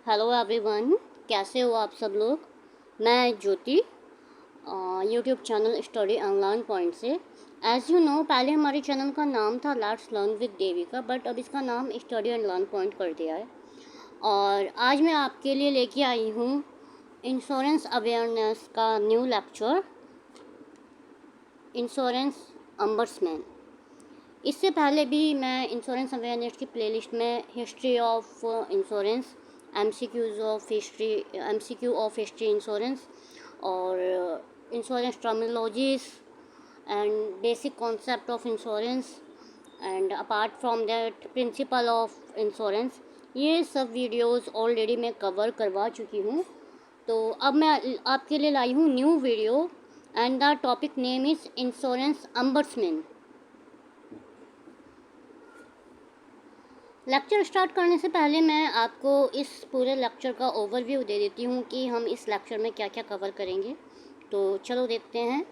Hello everyone, कैसे हो आप सब लोग। मैं Jyoti, YouTube channel study online point से। एज़ यू नो, पहले हमारे चैनल का नाम था let's learn with Devika, but अब इसका नाम स्टडी एंड लर्न पॉइंट कर दिया है। और आज मैं आपके लिए लेके आई हूँ इंश्योरेंस अवेयरनेस का न्यू लेक्चर, इंश्योरेंस अम्बर्समैन। इससे पहले भी मैं इंश्योरेंस अवेयरनेस की प्लेलिस्ट में history of insurance, MCQ of history insurance और insurance terminologies and basic concept of insurance and apart from that principle of insurance, ये सब वीडियोस ऑलरेडी मैं कवर करवा चुकी हूँ। तो अब मैं आपके लिए लाई हूँ new video and the topic name is insurance ombudsman. Lecture start करने से पहले मैं आपको इस पूरे लेक्चर का ओवरव्यू दे देती हूँ कि हम इस लेक्चर में क्या क्या कवर करेंगे। तो चलो देखते हैं,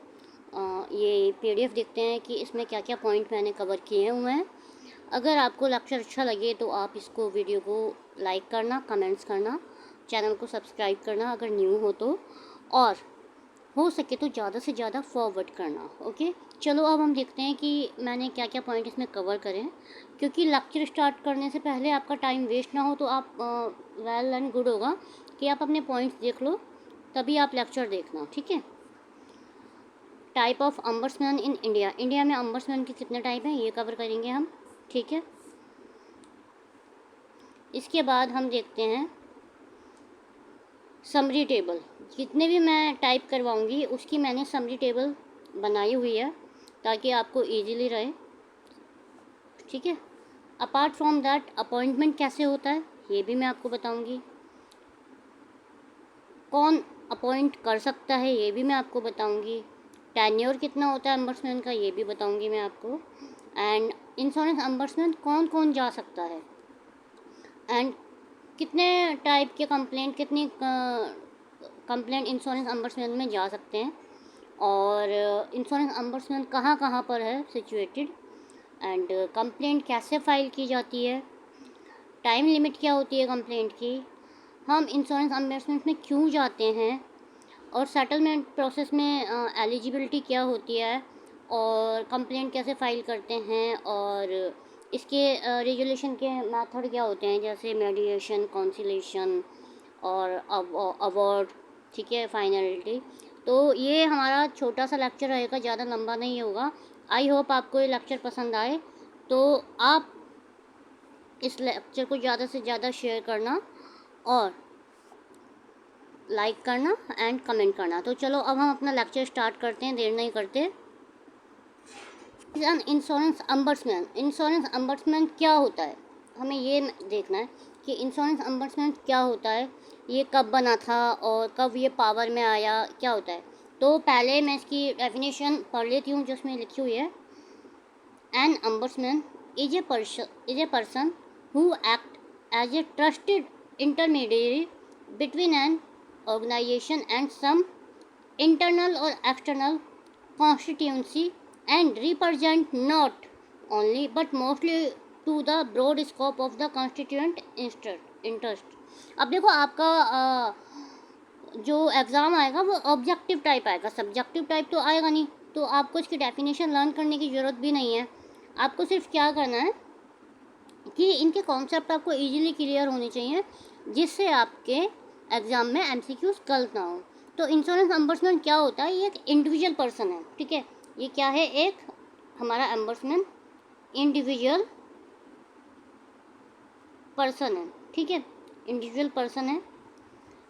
ये पीडीएफ देखते हैं कि इसमें क्या क्या पॉइंट मैंने कवर किए हुए हैं। अगर आपको लेक्चर अच्छा लगे तो आप इसको वीडियो को लाइक करना, कमेंट्स करना, चैनल को सब्सक्राइब करना अगर न्यू हो तो, और हो सके तो ज़्यादा से ज़्यादा फॉरवर्ड करना। ओके, चलो अब हम देखते हैं कि मैंने क्या क्या पॉइंट इसमें कवर करें। क्योंकि लेक्चर स्टार्ट करने से पहले आपका टाइम वेस्ट ना हो तो आप वेल एंड गुड होगा कि आप अपने पॉइंट्स देख लो, तभी आप लेक्चर देखना, ठीक है। Type of ombudsman in India, India में अम्बर्समैन के कितने टाइप हैं ये कवर करेंगे हम, ठीक है। इसके बाद हम देखते हैं समरी टेबल। जितने भी मैं टाइप करवाऊंगी उसकी मैंने समरी टेबल बनाई हुई है ताकि आपको इजीली रहे, ठीक है। अपार्ट फ्रॉम दैट अपॉइंटमेंट कैसे होता है ये भी मैं आपको बताऊंगी, कौन अपॉइंट कर सकता है ये भी मैं आपको बताऊंगी, टेन्योर कितना होता है अम्बर्समैन का ये भी बताऊंगी मैं आपको, एंड इंश्योरेंस अम्बर्समैन कौन कौन जा सकता है, एंड कितने टाइप के कंप्लेंट, कितनी कंप्लेंट इंश्योरेंस अम्बर्समैन में जा सकते हैं, और इंश्योरेंस अम्बर्समैन कहाँ कहाँ पर है सिचुएटेड, एंड कंप्लेंट कैसे फ़ाइल की जाती है, टाइम लिमिट क्या होती है कंप्लेंट की, हम इंश्योरेंस अम्बर्समैन में क्यों जाते हैं, और सेटलमेंट प्रोसेस में एलिजिबिलिटी क्या होती है, और कंप्लेंट कैसे फ़ाइल करते हैं, और इसके रेगुलेशन के मेथड क्या होते हैं, जैसे मेडिएशन, कॉन्सिलेशन और अवार्ड, ठीक है, फाइनलिटी। तो ये हमारा छोटा सा लेक्चर रहेगा, ज़्यादा लंबा नहीं होगा। आई होप आपको ये लेक्चर पसंद आए, तो आप इस लेक्चर को ज़्यादा से ज़्यादा शेयर करना और लाइक करना एंड कमेंट करना। तो चलो अब हम अपना लेक्चर स्टार्ट करते हैं, देर नहीं करते। इंश्योरेंस अम्बर्समैन, इंश्योरेंस अम्बर्समैन क्या होता है, हमें ये देखना है कि इंश्योरेंस अम्बर्समैन क्या होता है, ये कब बना था और कब ये पावर में आया, क्या होता है। तो पहले मैं इसकी डेफिनेशन पढ़ लेती हूँ जो उसमें लिखी हुई है। An ombudsman is a person who act as a trusted intermediary between an organization and some internal or external constituency and represent not only but mostly to the broad scope of the constituent interest। अब देखो आपका जो exam आएगा वो objective type आएगा, subjective type तो आएगा नहीं, तो आपको इसकी डेफिनेशन लर्न करने की ज़रूरत भी नहीं है। आपको सिर्फ क्या करना है कि इनके कॉन्सेप्ट आपको इजीली क्लियर होने चाहिए, जिससे आपके एग्ज़ाम में एमसीक्यूज गलत ना हो। तो इंश्योरेंस अम्बर्समैन क्या होता है, ये एक इंडिविजुअल पर्सन है, ठीक है। ये क्या है, एक हमारा अम्बर्समैन इंडिविजुअल पर्सन है, ठीक है, इंडिविजुअल पर्सन है।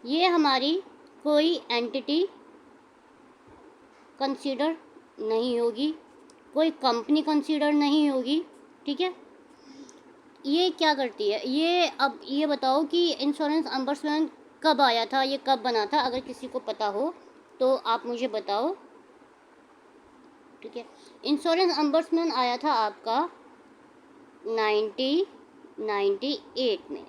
ये हमारी कोई एंटिटी कंसीडर नहीं होगी, कोई कंपनी कंसीडर नहीं होगी, ठीक है। ये क्या करती है, ये अब ये बताओ कि इंश्योरेंस अम्बर्समैन कब आया था, ये कब बना था, अगर किसी को पता हो तो आप मुझे बताओ, ठीक है। इंश्योरेंस अम्बर्समैन आया था आपका 1998 में,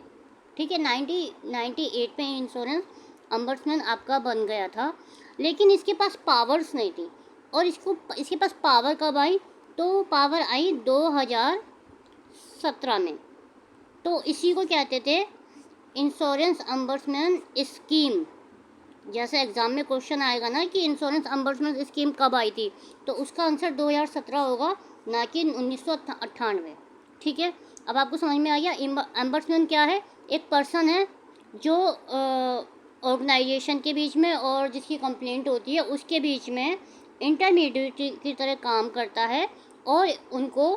ठीक है। 1998 में इंश्योरेंस अम्बर्समैन आपका बन गया था, लेकिन इसके पास पावर्स नहीं थी। और इसके पास पावर कब आई, तो पावर आई 2017 में। तो इसी को कहते थे इंश्योरेंस अम्बर्समैन स्कीम, जैसे एग्ज़ाम में क्वेश्चन आएगा ना कि इंश्योरेंस अम्बर्समैन स्कीम कब आई थी, तो उसका आंसर 2017 होगा, ना कि 1998। ठीक है, अब आपको समझ में आ गया। अम्बर्समैन क्या है? एक पर्सन है जो ऑर्गेनाइजेशन के बीच में और जिसकी कंप्लेंट होती है उसके बीच में इंटरमीडिएट की तरह काम करता है और उनको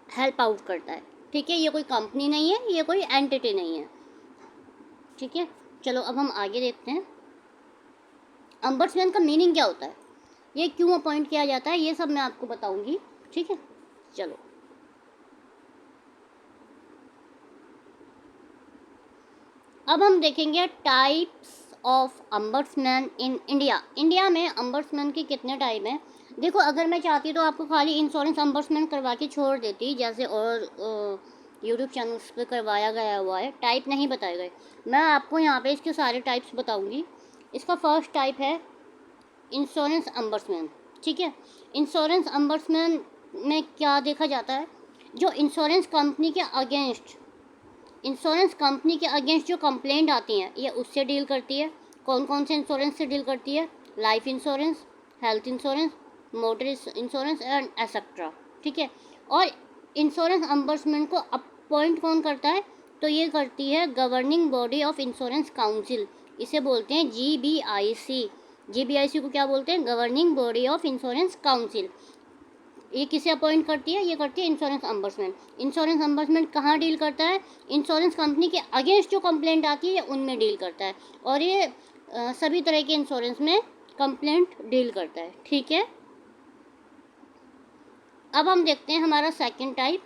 हेल्प आउट करता है। ठीक है, ये कोई कंपनी नहीं है, ये कोई एंटिटी नहीं है। ठीक है, चलो अब हम आगे देखते हैं अम्बर्समैन का मीनिंग क्या होता है, ये क्यों अपॉइंट किया जाता है, ये सब मैं आपको बताऊंगी। ठीक है, चलो अब हम देखेंगे types of ombudsman in India. India में अम्बर्समैन के कितने टाइप हैं? देखो, अगर मैं चाहती तो आपको खाली इंश्योरेंस अम्बर्समैन करवा के छोड़ देती, जैसे और यूट्यूब चैनल्स पे करवाया गया हुआ है, टाइप नहीं बताए गए। मैं आपको यहाँ पे इसके सारे टाइप्स बताऊँगी। इसका फर्स्ट टाइप है इंश्योरेंस अम्बर्समैन। ठीक है, इंश्योरेंस अम्बर्समैन में क्या देखा जाता है? जो इंश्योरेंस कंपनी के अगेंस्ट जो कंप्लेंट आती हैं, ये उससे डील करती है। कौन कौन से इंश्योरेंस से डील करती है? Life insurance, health insurance, motor insurance and etcetera. ठीक है, और इंश्योरेंस अम्बर्समैन को अपॉइंट कौन करता है? तो ये करती है governing body of insurance council, इसे बोलते हैं GBIC। GBIC को क्या बोलते हैं? Governing body of insurance council. ये किसे अपॉइंट करती है? ये करती है इंश्योरेंस अम्बर्समैन। इंश्योरेंस अम्बर्समैन कहाँ डील करता है? इंश्योरेंस कंपनी के अगेंस्ट जो कंप्लेंट आती है उनमें डील करता है, और ये सभी तरह के इंश्योरेंस में कंप्लेंट डील करता है। ठीक है, अब हम देखते हैं हमारा सेकंड टाइप,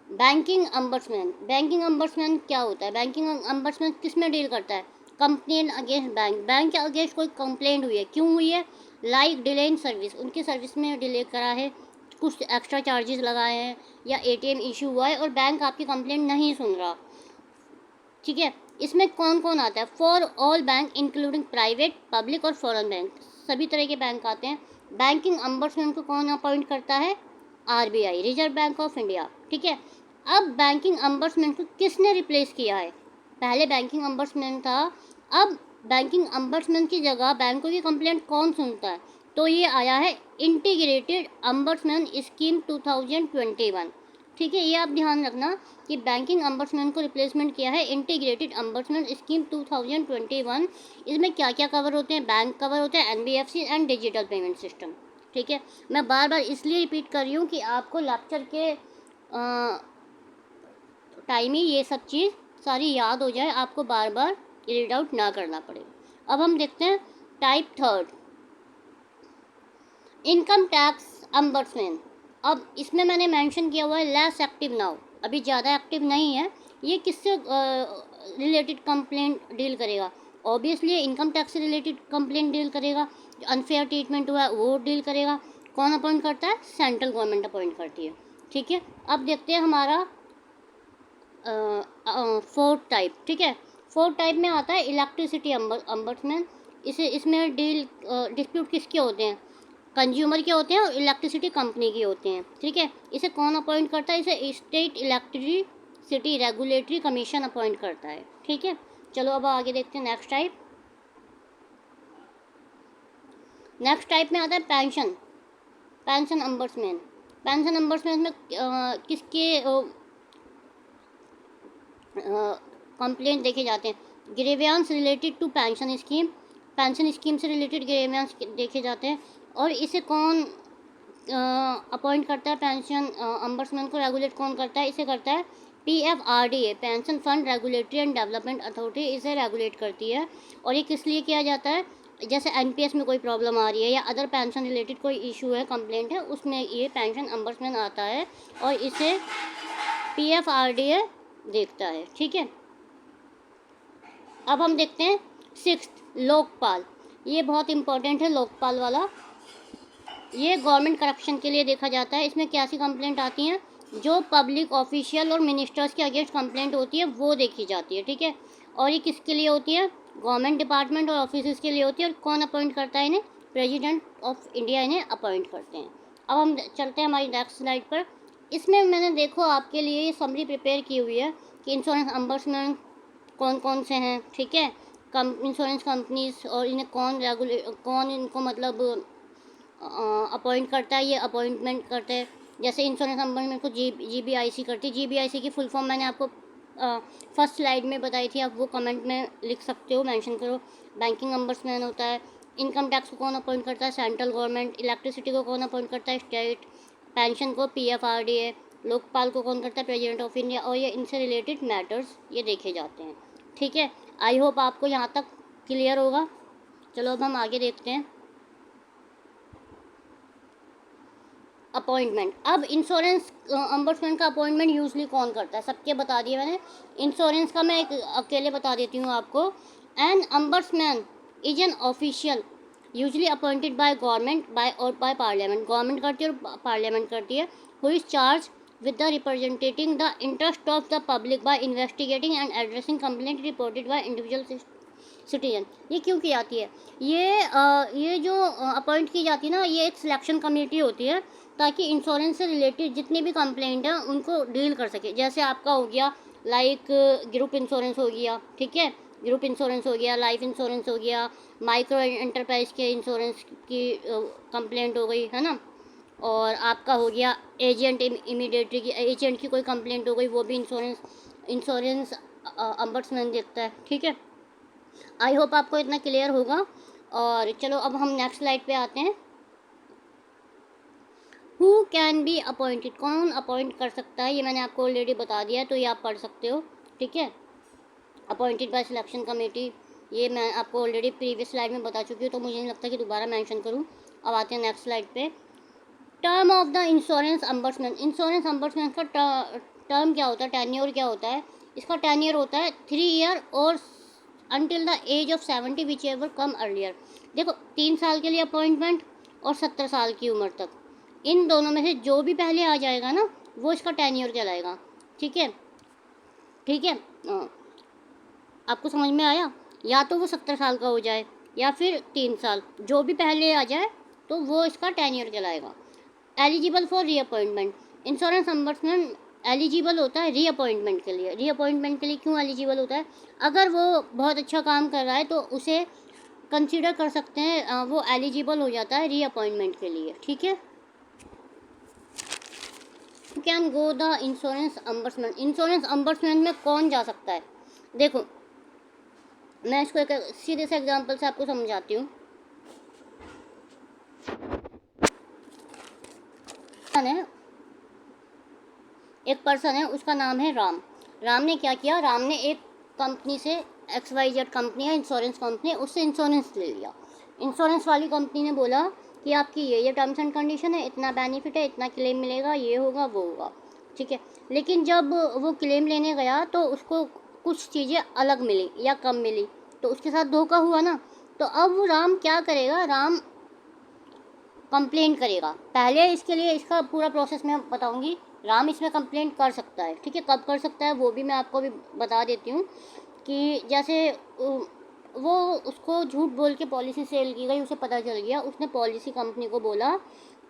बैंकिंग अम्बर्समैन। बैंकिंग अम्बर्समैन क्या होता है? बैंकिंग अम्बर्समैन किस में डील करता है? Complain against bank. बैंक के अगेंस्ट कोई कंप्लेंट हुई है, क्यों हुई है? लाइक डिले इन सर्विस, उनकी सर्विस में डिले करा है, कुछ एक्स्ट्रा चार्जेस लगाए हैं, या ATM इशू हुआ है और बैंक आपकी कंप्लेंट नहीं सुन रहा। ठीक है, इसमें कौन कौन आता है? For all bank including private, public और फॉरेन बैंक, सभी तरह के बैंक आते हैं। बैंकिंग अम्बर्समैन को कौन अपॉइंट करता है? RBI, reserve bank of India. ठीक है, अब बैंकिंग अम्बर्समैन को किसने रिप्लेस किया है? पहले बैंकिंग अम्बर्समैन था, अब बैंकिंग अम्बर्समैन की जगह बैंकों की कंप्लेंट कौन सुनता है? तो ये आया है इंटीग्रेटेड अम्बर्समैन स्कीम 2021। ठीक है, ये आप ध्यान रखना कि बैंकिंग अम्बर्समैन को रिप्लेसमेंट किया है इंटीग्रेटेड अम्बर्समैन स्कीम 2021। इसमें क्या क्या कवर होते हैं? बैंक कवर होते हैं, NBFC and digital payment system. ठीक है, मैं बार बार इसलिए रिपीट कर रही हूँ कि आपको लेक्चर के टाइम ही ये सब चीज़ सारी याद हो जाए, आपको बार बार रीड आउट ना करना पड़े। अब हम देखते हैं टाइप थर्ड, इनकम टैक्स अम्बर्समैन। अब इसमें मैंने मेंशन किया हुआ है लेस एक्टिव नाउ, अभी ज़्यादा एक्टिव नहीं है। ये किससे रिलेटेड कंप्लेंट डील करेगा? ऑब्वियसली इनकम टैक्स से रिलेटेड कंप्लेंट डील करेगा। जो अनफेयर ट्रीटमेंट हुआ है वो डील करेगा। कौन अपॉइंट करता है? सेंट्रल गवर्नमेंट अपॉइंट करती है। ठीक है, अब देखते हैं हमारा फोर्थ टाइप। ठीक है, फोर्थ टाइप में आता है इलेक्ट्रिसिटी अम्बर्समैन। इसमें डिस्प्यूट किसके होते हैं? कंज्यूमर के होते हैं और इलेक्ट्रिसिटी कंपनी के होते हैं। ठीक है, इसे कौन अपॉइंट करता है? इसे state electricity regulatory commission appoint करता है। ठीक है, चलो अब आगे देखते हैं नेक्स्ट टाइप। नेक्स्ट टाइप में आता है पेंशन अम्बर्समैन। पेंशन अम्बर्समैन में किसके कंप्लेंट देखे जाते हैं? Grievance related to pension scheme से रिलेटेड ग्रीवेंस देखे जाते हैं। और इसे कौन अपॉइंट करता है? पेंशन अम्बर्समैन को रेगुलेट कौन करता है? इसे करता है PFRDA, pension fund regulatory and development authority, इसे रेगुलेट करती है। और ये किस लिए किया जाता है? जैसे NPS में कोई प्रॉब्लम आ रही है या अदर पेंशन रिलेटेड कोई इशू है, कंप्लेंट है, उसमें ये पेंशन अम्बर्समैन आता है और इसे PFRDA देखता है। ठीक है, अब हम देखते हैं सिक्स्थ, लोकपाल। ये बहुत इंपॉर्टेंट है लोकपाल वाला। ये गवर्नमेंट करप्शन के लिए देखा जाता है। इसमें कैसी कंप्लेंट आती हैं? जो पब्लिक ऑफिशियल और मिनिस्टर्स के अगेंस्ट कंप्लेंट होती है वो देखी जाती है। ठीक है, और ये किसके लिए होती है? गवर्नमेंट डिपार्टमेंट और ऑफिस के लिए होती है। और कौन अपॉइंट करता है इन्हें? प्रेसिडेंट ऑफ इंडिया इन्हें अपॉइंट करते हैं। अब हम चलते हैं हमारी नेक्स्ट स्लाइड पर, इसमें मैंने देखो आपके लिए ये समरी प्रिपेयर की हुई है कि इंश्योरेंस अम्बर्समैन कौन कौन से हैं, ठीक है, इंश्योरेंस कंपनीज, और इन्हें कौन इनको मतलब अपॉइंट करता है, ये अपॉइंटमेंट करते हैं। जैसे इंश्योरेंस अम्बर्समैन को GBIC करती है। GBIC की फुल फॉर्म मैंने आपको फर्स्ट स्लाइड में बताई थी, आप वो कमेंट में लिख सकते हो, मेंशन करो। बैंकिंग अम्बर्समैन होता है। इनकम टैक्स को कौन अपॉइंट करता है? Central government. इलेक्ट्रिसिटी को कौन अपॉइंट करता है? स्टेट। पेंशन को PFRDA। लोकपाल को कौन करता है? President of India. और ये इनसे रिलेटेड मैटर्स ये देखे जाते हैं, ठीक है। आई होप आपको यहाँ तक क्लियर होगा। चलो अब हम आगे देखते हैं। अपॉइंटमेंट। अब इंश्योरेंस अम्बर्समैन का अपॉइंटमेंट यूजली कौन करता है? सबके बता दिए मैंने। इंश्योरेंस का मैं एक अकेले बता देती हूँ आपको। An ombudsman is an official usually appointed by government by parliament. Government करती है और पार्लियामेंट करती है। Who is charge with the representing the interest of the public by investigating and addressing complaint reported by individual citizen. ये क्यों की जाती है? ये जो अपॉइंट की जाती है ना, ये एक सिलेक्शन कमेटी होती है ताकि इंश्योरेंस से रिलेटेड जितनी भी कंप्लेंट हैं उनको डील कर सके। जैसे आपका हो गया लाइक ग्रुप इंश्योरेंस हो गया, ठीक है, ग्रुप इंश्योरेंस हो गया, लाइफ इंश्योरेंस हो गया, माइक्रो एंटरप्राइज के इंश्योरेंस की कंप्लेंट हो गई, है ना। और आपका हो गया एजेंट इमीडिएटरी की, एजेंट की कोई कंप्लेंट हो गई, वो भी इंश्योरेंस अम्बर्समैन देखता है, ठीक है। आई होप आपको इतना क्लियर होगा। और चलो अब हम नेक्स्ट स्लाइड पे आते हैं। हु कैन बी अपॉइंटेड, कौन अपॉइंट कर सकता है? ये मैंने आपको ऑलरेडी बता दिया है, तो ये आप पढ़ सकते हो, ठीक है। अपॉइंटेड बाय सिलेक्शन कमेटी, ये मैं आपको ऑलरेडी प्रीवियस स्लाइड में बता चुकी हूँ, तो मुझे नहीं लगता कि दोबारा मेंशन करूँ। अब आते हैं नेक्स्ट स्लाइड पे। Term of the insurance ombudsman. Insurance ombudsman का टर्म क्या होता है, टेन्योर क्या होता है? इसका टेन्योर होता है 3 ईयर और until the age of 70 whichever come earlier. देखो 3 साल के लिए अपॉइंटमेंट और 70 साल की उम्र तक, इन दोनों में से जो भी पहले आ जाएगा ना वो इसका टेन्योर कहलाएगा, ठीक है, ठीक है। आपको समझ में आया? या तो वो 70 साल का हो जाए या फिर 3 साल, जो भी पहले आ जाए तो वो इसका टेन्योर कहलाएगा। Eligible for reappointment. Insurance ombudsman eligible होता है रीअपॉइंटमेंट के लिए। रीअपॉइंटमेंट के लिए क्यों एलिजिबल होता है? अगर वो बहुत अच्छा काम कर रहा है तो उसे कंसीडर कर सकते हैं, वो एलिजिबल हो जाता है रीअपॉइंटमेंट के लिए, ठीक है। Can go the insurance ombudsman. Insurance ombudsman में कौन जा सकता है? देखो मैं इसको एक सीधे से एग्जांपल से आपको समझाती हूँ। एक पर्सन है, उसका नाम है राम। राम ने क्या किया? राम ने एक कंपनी से, XYZ कंपनी है इंश्योरेंस कंपनी, उससे इंश्योरेंस ले लिया। इंश्योरेंस वाली कंपनी ने बोला कि आपकी ये टर्म्स एंड कंडीशन है, इतना बेनिफिट है, इतना क्लेम मिलेगा, ये होगा वो होगा, ठीक है। लेकिन जब वो क्लेम लेने गया तो उसको कुछ चीज़ें अलग मिली या कम मिली, तो उसके साथ धोखा हुआ ना। तो अब राम क्या करेगा? राम कंप्लेंट करेगा। पहले इसके लिए इसका पूरा प्रोसेस मैं बताऊंगी। राम इसमें कंप्लेंट कर सकता है, ठीक है। कब कर सकता है वो भी मैं आपको भी बता देती हूँ कि जैसे वो उसको झूठ बोल के पॉलिसी सेल की गई, उसे पता चल गया, उसने पॉलिसी कंपनी को बोला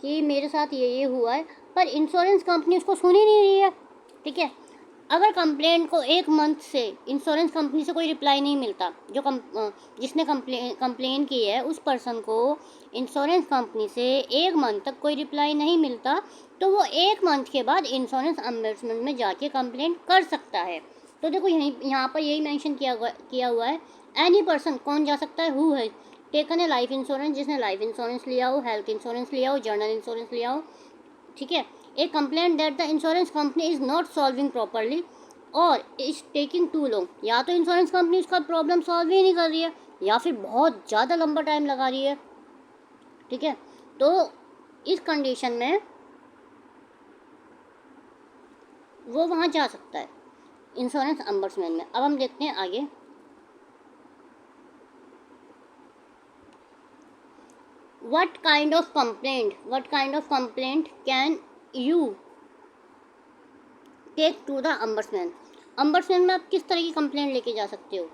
कि मेरे साथ ये हुआ है, पर इंश्योरेंस कंपनी उसको सुन ही नहीं रही है, ठीक है। अगर कंप्लेंट को 1 मंथ से इंश्योरेंस कंपनी से कोई रिप्लाई नहीं मिलता, जो जिसने कंप्लेन की है उस पर्सन को इंश्योरेंस कंपनी से 1 मंथ तक कोई रिप्लाई नहीं मिलता, तो वो 1 मंथ के बाद इंश्योरेंस अम्बर्समैन में जाके कंप्लेंट कर सकता है। तो देखो यहाँ पर यही मेंशन किया हुआ है। एनी पर्सन, कौन जा सकता है? हु है टेकन ए लाइफ इंश्योरेंस, जिसने लाइफ इंश्योरेंस लिया हो, हेल्थ इंश्योरेंस लिया हो, जर्नल इंश्योरेंस लिया हो, ठीक है। A complaint that the insurance company is not solving properly और इज टेकिंग टू लॉन्ग। या तो इंश्योरेंस कंपनी उसका प्रॉब्लम सॉल्व ही नहीं कर रही है या फिर बहुत ज़्यादा लंबा टाइम लगा रही है, ठीक है। तो इस कंडीशन में वो वहाँ जा सकता है इंश्योरेंस अम्बर्समैन में। अब हम देखते हैं आगे। What kind of complaint can you take to the ombudsman? ombudsman में आप किस तरह की कंप्लेंट लेके जा सकते हो?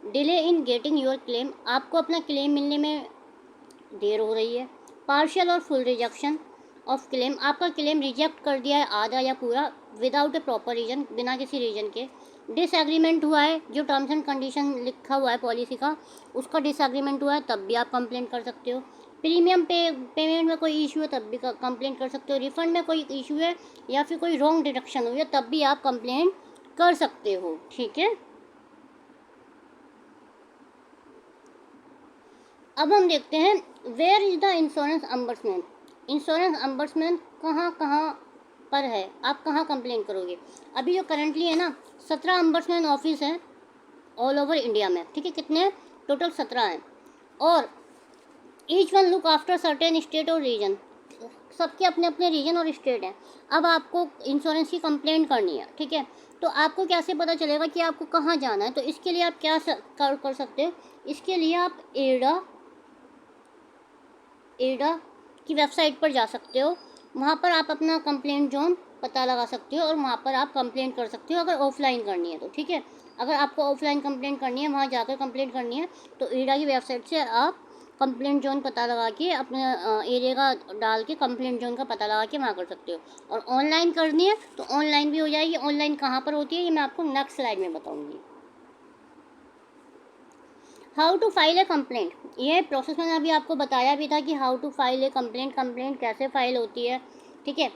Delay in getting your claim, आपको अपना क्लेम मिलने में देर हो रही है। पार्शियल और फुल रिजेक्शन, ऑफ क्लेम, आपका क्लेम रिजेक्ट कर दिया है आधा या पूरा विदाउट ए प्रॉपर रीजन, बिना किसी रीजन के। डिसएग्रीमेंट हुआ है, जो टर्म्स एंड कंडीशन लिखा हुआ है पॉलिसी का, उसका डिसएग्रीमेंट हुआ है, तब भी आप कंप्लेंट कर सकते हो। प्रीमियम पेमेंट में कोई इशू है तब भी कंप्लेंट कर सकते हो। रिफंड में कोई इशू है या फिर कोई रॉन्ग डिडक्शन हुई है तब भी आप कंप्लेंट कर सकते हो। ठीक है, अब हम देखते हैं where is the insurance ombudsman. Insurance ombudsman कहाँ कहाँ पर है, आप कहाँ कंप्लेंट करोगे। अभी जो करंटली है ना, 17 अम्बर्समेंट ऑफिस है ऑल ओवर इंडिया में। ठीक है, कितने टोटल 17 हैं, और each one look after certain state और रीजन, सबके अपने अपने रीजन और स्टेट हैं। अब आपको इंश्योरेंस की कंप्लेंट करनी है, ठीक है, तो आपको कैसे पता चलेगा कि आपको कहाँ जाना है। तो इसके लिए आप क्या कर सकते हो, इसके लिए आप एडा की वेबसाइट पर जा सकते हो। वहाँ पर आप अपना कंप्लेंट जोन पता लगा सकते हो और वहाँ पर आप कंप्लेंट कर सकते हो अगर ऑफलाइन करनी है तो। ठीक है, अगर आपको ऑफलाइन कंप्लेंट करनी है, वहाँ जाकर कंप्लेंट करनी है, तो एडा की वेबसाइट से आप कंप्लेंट जोन पता लगा के अपने एरिया का डाल के कंप्लेंट जोन का पता लगा के वहाँ कर सकते हो। और ऑनलाइन करनी है तो ऑनलाइन भी हो जाएगी। ऑनलाइन कहाँ पर होती है ये मैं आपको नेक्स्ट स्लाइड में बताऊँगी। How to file a complaint, ये प्रोसेस मैंने अभी आपको बताया भी था कि how to file a complaint कैसे फाइल होती है। ठीक है,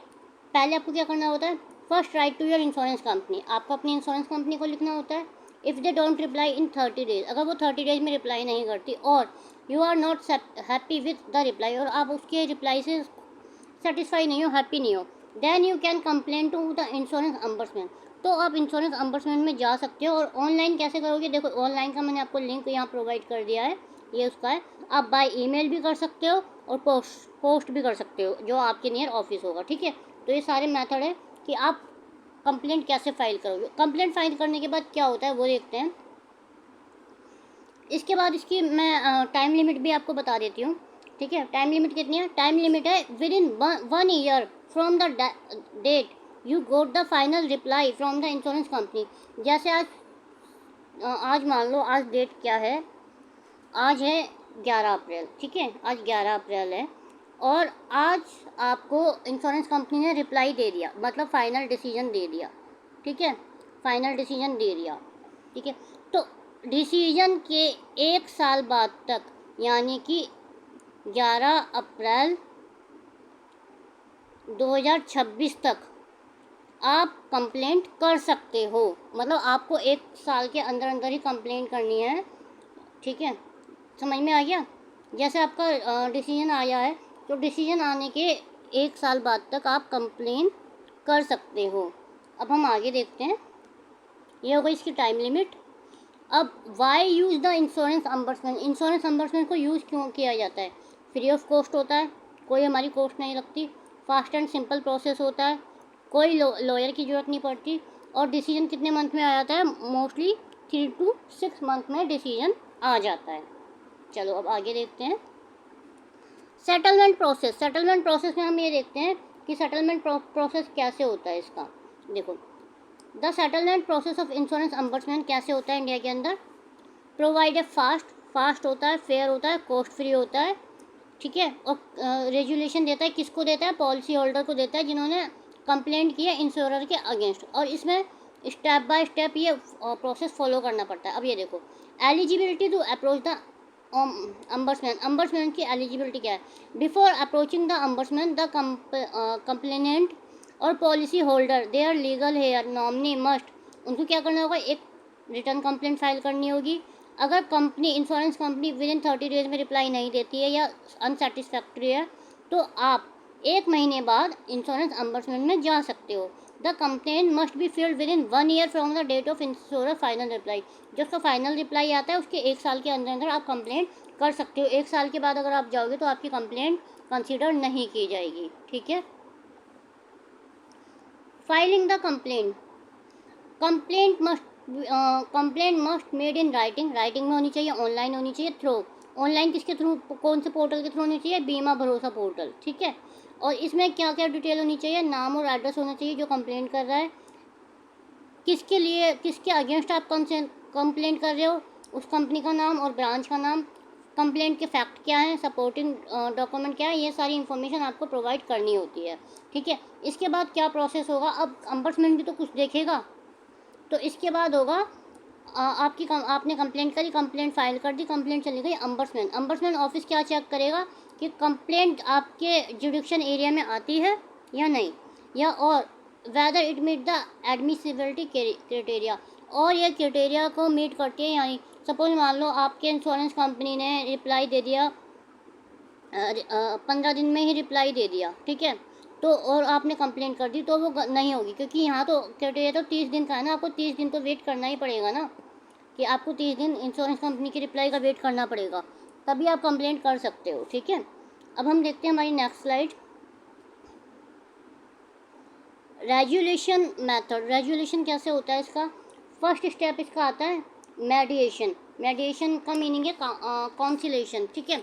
पहले आपको क्या करना होता है, first write to your insurance company, आपको अपनी इंश्योरेंस कंपनी को लिखना होता है। If they don't reply in 30 days, अगर वो 30 डेज में रिप्लाई नहीं करती और you are not happy with the reply, और आप उसके रिप्लाई से सेटिस्फाई नहीं हो, हैप्पी नहीं हो, then you can complain to the insurance ombudsman, तो आप इंश्योरेंस अम्बर्समेंट में जा सकते हो। और ऑनलाइन कैसे करोगे, देखो ऑनलाइन का मैंने आपको लिंक यहाँ प्रोवाइड कर दिया है, ये उसका है। आप बाय ईमेल भी कर सकते हो और पोस्ट भी कर सकते हो, जो आपके नियर ऑफिस होगा। ठीक है, तो ये सारे मेथड है कि आप कंप्लेंट कैसे फाइल करोगे। कंप्लेंट फाइल करने के बाद क्या होता है वो देखते हैं। इसके बाद इसकी मैं टाइम लिमिट भी आपको बता देती हूँ। ठीक है, टाइम लिमिट कितनी है, टाइम लिमिट है within 1 year from the date you got the final reply from the insurance company. जैसे आज मान लो, आज डेट क्या है, आज है 11 अप्रैल। ठीक है, आज 11 अप्रैल है और आज आपको इंश्योरेंस कंपनी ने रिप्लाई दे दिया, मतलब फाइनल डिसीजन दे दिया। ठीक है, फाइनल डिसीजन दे दिया। ठीक है, तो डिसीजन के 1 साल बाद तक, यानी कि 11 अप्रैल 2026 तक आप कंप्लेंट कर सकते हो। मतलब आपको 1 साल के अंदर अंदर ही कंप्लेंट करनी है। ठीक है, समझ में आ गया। जैसे आपका डिसीजन आया है तो डिसीजन आने के 1 साल बाद तक आप कंप्लेन कर सकते हो। अब हम आगे देखते हैं, ये हो गई इसकी टाइम लिमिट। अब why use the insurance ombudsman, insurance ombudsman को यूज़ क्यों किया जाता है, फ्री ऑफ कॉस्ट होता है, कोई हमारी कॉस्ट नहीं लगती, फास्ट एंड सिंपल प्रोसेस होता है, कोई लॉयर की ज़रूरत नहीं पड़ती, और डिसीजन कितने मंथ में आ जाता है, मोस्टली 3 to 6 मंथ में डिसीजन आ जाता है। चलो अब आगे देखते हैं सेटलमेंट प्रोसेस। सेटलमेंट प्रोसेस में हम ये देखते हैं कि सेटलमेंट प्रोसेस कैसे होता है इसका। देखो, the settlement process of insurance ombudsman कैसे होता है इंडिया के अंदर, प्रोवाइड ए फास्ट होता है, फेयर होता है, कॉस्ट फ्री होता है। ठीक है, और रेजुलेशन देता है, किसको देता है, पॉलिसी होल्डर को देता है जिन्होंने कंप्लेंट की है इंश्योरर के अगेंस्ट, और इसमें स्टेप बाय स्टेप ये प्रोसेस फॉलो करना पड़ता है। अब ये देखो, eligibility to approach the ombudsman की एलिजिबिलिटी क्या है, before approaching the ombudsman the complainant और policy holder their legal heir nominee must, उनको क्या करना होगा, एक रिटर्न कंप्लेंट फाइल करनी होगी। अगर company insurance company with in 30 days में रिप्लाई नहीं देती है या अनसेटिस्फैक्ट्री है तो आप 1 महीने बाद इंश्योरेंस अम्बर्समेंट में जा सकते हो। The complaint must be filed within 1 year from the date of insurer final reply, जो उसका फाइनल रिप्लाई आता है उसके 1 साल के अंदर अंदर आप कंप्लेंट कर सकते हो। 1 साल के बाद अगर आप जाओगे तो आपकी कंप्लेंट कंसीडर नहीं की जाएगी। ठीक है, filing the complaint, complaint must made in writing, writing में होनी चाहिए, ऑनलाइन होनी चाहिए, थ्रू ऑनलाइन किसके थ्रू, कौन से पोर्टल के थ्रू होनी चाहिए, बीमा भरोसा पोर्टल। ठीक है, और इसमें क्या क्या डिटेल होनी चाहिए, नाम और एड्रेस होना चाहिए जो कंप्लेंट कर रहा है, किसके लिए, किसके अगेंस्ट आप कंप्लेंट कर रहे हो, उस कंपनी का नाम और ब्रांच का नाम, कंप्लेंट के फैक्ट क्या हैं, सपोर्टिंग डॉक्यूमेंट क्या है, ये सारी इन्फॉर्मेशन आपको प्रोवाइड करनी होती है। ठीक है, इसके बाद क्या प्रोसेस होगा, अब अम्बड्समैन भी तो कुछ देखेगा। तो इसके बाद होगा आपने कंप्लेंट करी, कंप्लेंट फाइल कर दी, कंप्लेंट चली गई अम्बड्समैन। अम्बड्समैन ऑफिस क्या चेक करेगा कि कंप्लेंट आपके जुडिक्शन एरिया में आती है या नहीं, या और whether it meet the admissibility criteria, और ये क्राइटेरिया को मीट करती है या नहीं। सपोज मान लो आपके इंश्योरेंस कंपनी ने रिप्लाई दे दिया, 15 दिन में ही रिप्लाई दे दिया, ठीक है, तो और आपने कंप्लेंट कर दी, तो वो नहीं होगी, क्योंकि यहाँ तो क्राइटेरिया तो 30 दिन का है ना, आपको 30 दिन तो वेट करना ही पड़ेगा ना, कि आपको 30 दिन इंश्योरेंस कंपनी की रिप्लाई का वेट करना पड़ेगा, तभी आप कंप्लेंट कर सकते हो। ठीक है, अब हम देखते हैं हमारी next slide, resolution method. Resolution कैसे होता है इसका, फर्स्ट स्टेप इसका आता है मेडिएशन। मेडिएशन का मीनिंग है कॉन्सिलेशन। ठीक है,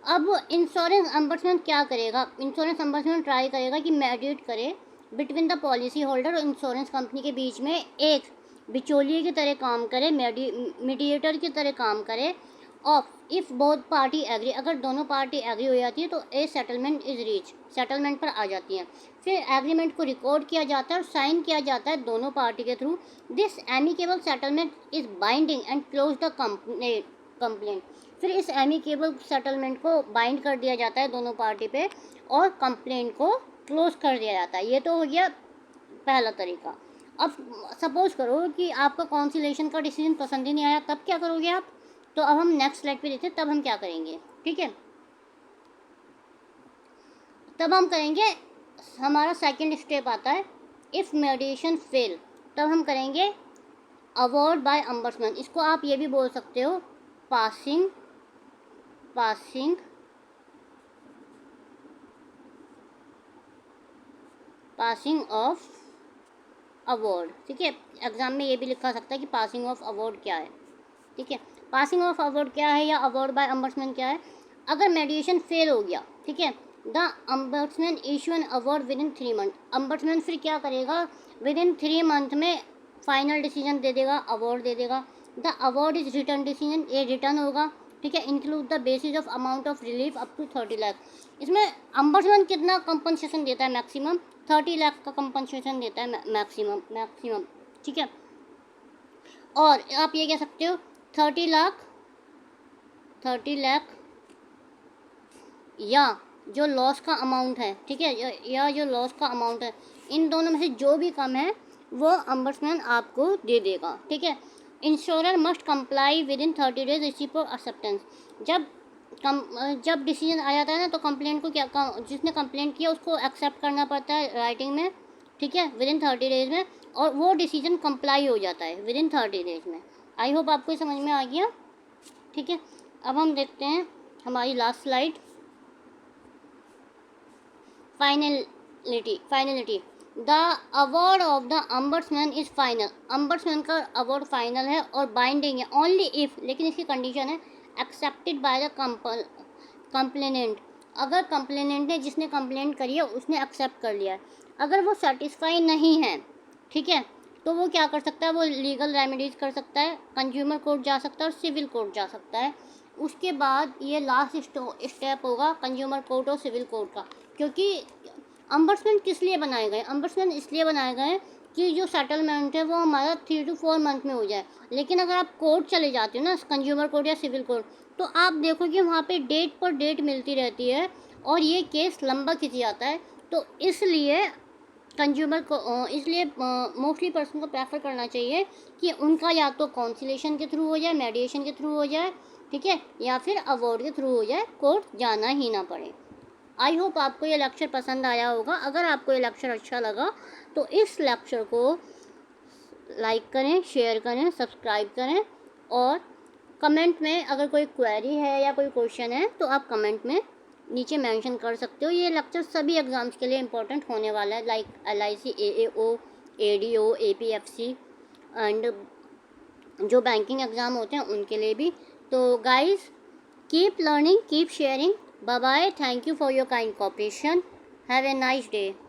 अब इंश्योरेंस अम्बड्समैन क्या करेगा, इंश्योरेंस अम्बड्समैन ट्राई करेगा कि मेडिएट करे बिटवीन द पॉलिसी होल्डर और इंश्योरेंस कंपनी के बीच में, एक बिचौलिए की तरह काम करे, मीडिएटर की तरह काम करे, of if both party agree, अगर दोनों पार्टी एग्री हो जाती है तो a settlement is reach, settlement पर आ जाती है। फिर एग्रीमेंट को रिकॉर्ड किया जाता है और साइन किया जाता है दोनों पार्टी के through. This amicable settlement is binding and close the complaint. फिर इस एमिकेबल सेटलमेंट को बाइंड कर दिया जाता है दोनों पार्टी पे और कंप्लेंट को क्लोज कर दिया जाता है। ये तो हो गया पहला तरीका। अब सपोज करो कि आपका कॉन्सिलेशन का डिसीजन पसंद ही नहीं आया, तब क्या करोगे आप, तो अब हम नेक्स्ट स्लाइड पे देखते हैं तब हम क्या करेंगे। ठीक है, तब हम करेंगे, हमारा सेकंड स्टेप आता है इफ़ मेडिएशन फेल, तब हम करेंगे अवॉर्ड बाय अम्बड्समैन। इसको आप ये भी बोल सकते हो पासिंग ऑफ अवार्ड। ठीक है, एग्जाम में ये भी लिखा सकता है कि पासिंग ऑफ अवार्ड क्या है। ठीक है, पासिंग ऑफ अवार्ड क्या है या अवार्ड बाय अम्बड्समैन क्या है, अगर मेडिएशन फेल हो गया, ठीक है, the ombudsman issue an award within 3 month. Ombudsman फिर क्या करेगा, विद इन 3 मंथ में फाइनल डिसीजन दे देगा, अवार्ड दे देगा। The award is written decision, ये रिटर्न होगा। ठीक है, include the basis of amount of relief up to 30 lakh. इसमें अम्बड्समैन कितना कंपनसेशन देता है, मैक्सिमम 30 लाख का कंपनसेशन देता है, मैक्सिमम। ठीक है, और आप ये कह सकते हो 30 लाख या जो लॉस का अमाउंट है, ठीक है, या जो लॉस का अमाउंट है, इन दोनों में से जो भी कम है वो अम्बड्समैन आपको दे देगा। ठीक है, insurer must comply with in 30 days receive for acceptance. जब डिसीजन आ जाता है ना, तो कंप्लेंट को क्या, जिसने कंप्लेंट किया उसको एक्सेप्ट करना पड़ता है राइटिंग में। ठीक है, विद इन 30 डेज में, और वो डिसीजन कंप्लाई हो जाता है विद इन 30 डेज में। आई होप आपको समझ में आ गया। ठीक है, अब हम देखते हैं हमारी last slide, finality. The award of the ombudsman is final. Ombudsman का अवार्ड फाइनल है और बाइंडिंग है ओनली इफ़, लेकिन इसकी कंडीशन है एक्सेप्टेड बाय द कंप्लेनेंट। अगर कंप्लेनेंट ने, जिसने कंप्लेंट करी है, उसने एक्सेप्ट कर लिया है। अगर वो सेटिस्फाई नहीं है, ठीक है, तो वो क्या कर सकता है, वो लीगल रेमेडीज कर सकता है, कंज्यूमर कोर्ट जा सकता है और सिविल कोर्ट जा सकता है। उसके बाद ये लास्ट स्टेप होगा कंज्यूमर कोर्ट और सिविल कोर्ट का। क्योंकि अम्बड्समैन किस लिए बनाए गए, अम्बड्समैन इसलिए बनाए गए कि जो सेटलमेंट है वो हमारा 3 to 4 मंथ में हो जाए। लेकिन अगर आप कोर्ट चले जाते हो ना, कंज्यूमर कोर्ट या सिविल कोर्ट, तो आप देखो कि वहाँ पे डेट पर डेट मिलती रहती है और ये केस लंबा खिंच जाता है। तो इसलिए कंज्यूमर को, इसलिए मोस्टली पर्सन को प्रेफर करना चाहिए कि उनका या तो कॉन्सिलेशन के थ्रू हो जाए, मेडिएशन के थ्रू हो जाए, ठीक है, या फिर अवार्ड के थ्रू हो जाए, कोर्ट जाना ही ना पड़े। आई होप आपको ये लेक्चर पसंद आया होगा। अगर आपको ये लेक्चर अच्छा लगा तो इस लेक्चर को लाइक करें, शेयर करें, सब्सक्राइब करें, और कमेंट में अगर कोई क्वेरी है या कोई क्वेश्चन है तो आप कमेंट में नीचे मेंशन कर सकते हो। ये लेक्चर सभी एग्ज़ाम्स के लिए इम्पोर्टेंट होने वाला है, like LIC, AAO, ADO, APFC and जो बैंकिंग एग्ज़ाम होते हैं उनके लिए भी। तो guys, keep learning, keep sharing, bye bye, thank you for your kind cooperation, have a nice day।